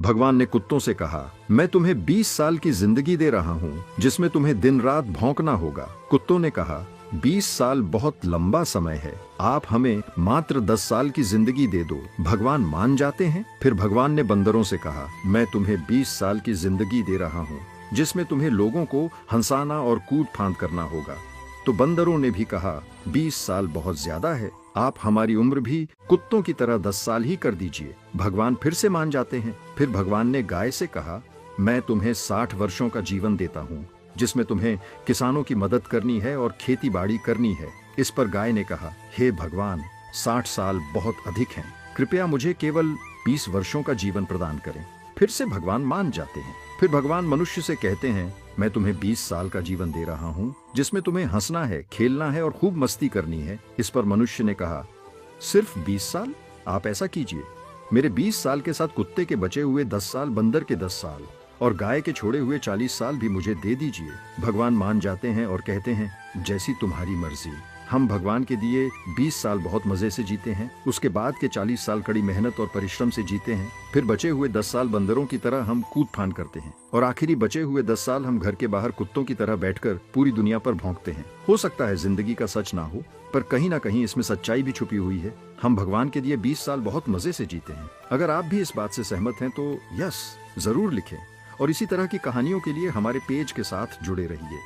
भगवान ने कुत्तों से कहा, मैं तुम्हें 20 साल की जिंदगी दे रहा हूँ जिसमें तुम्हें दिन रात भौंकना होगा। कुत्तों ने कहा, 20 साल बहुत लंबा समय है, आप हमें मात्र 10 साल की जिंदगी दे दो। भगवान मान जाते हैं। फिर भगवान ने बंदरों से कहा, मैं तुम्हें 20 साल की जिंदगी दे रहा हूँ जिसमें तुम्हें लोगों को हंसाना और कूद फांद करना होगा। तो बंदरों ने भी कहा, 20 साल बहुत ज्यादा है, आप हमारी उम्र भी कुत्तों की तरह 10 साल ही कर दीजिए। भगवान फिर से मान जाते हैं। फिर भगवान ने गाय से कहा, मैं तुम्हें 60 वर्षों का जीवन देता हूँ जिसमें तुम्हें किसानों की मदद करनी है और खेती बाड़ी करनी है। इस पर गाय ने कहा, हे भगवान, 60 साल बहुत अधिक हैं, कृपया मुझे केवल 20 वर्षों का जीवन प्रदान करें। फिर से भगवान मान जाते हैं। फिर भगवान मनुष्य से कहते हैं, मैं तुम्हें 20 साल का जीवन दे रहा हूँ जिसमें तुम्हें हंसना है, खेलना है और खूब मस्ती करनी है। इस पर मनुष्य ने कहा, सिर्फ 20 साल? आप ऐसा कीजिए, मेरे 20 साल के साथ कुत्ते के बचे हुए 10 साल, बंदर के 10 साल और गाय के छोड़े हुए 40 साल भी मुझे दे दीजिए। भगवान मान जाते हैं और कहते हैं, जैसी तुम्हारी मर्जी। हम भगवान के दिए 20 साल बहुत मजे से जीते हैं, उसके बाद के 40 साल कड़ी मेहनत और परिश्रम से जीते हैं, फिर बचे हुए 10 साल बंदरों की तरह हम कूद फांद करते हैं और आखिरी बचे हुए 10 साल हम घर के बाहर कुत्तों की तरह बैठकर पूरी दुनिया पर भौंकते हैं। हो सकता है जिंदगी का सच ना हो, पर कहीं ना कहीं इसमें सच्चाई भी छुपी हुई है। हम भगवान के दिए 20 साल बहुत मजे से जीते हैं। अगर आप भी इस बात से सहमत हैं तो यस जरूर लिखें और इसी तरह की कहानियों के लिए हमारे पेज के साथ जुड़े रहिए।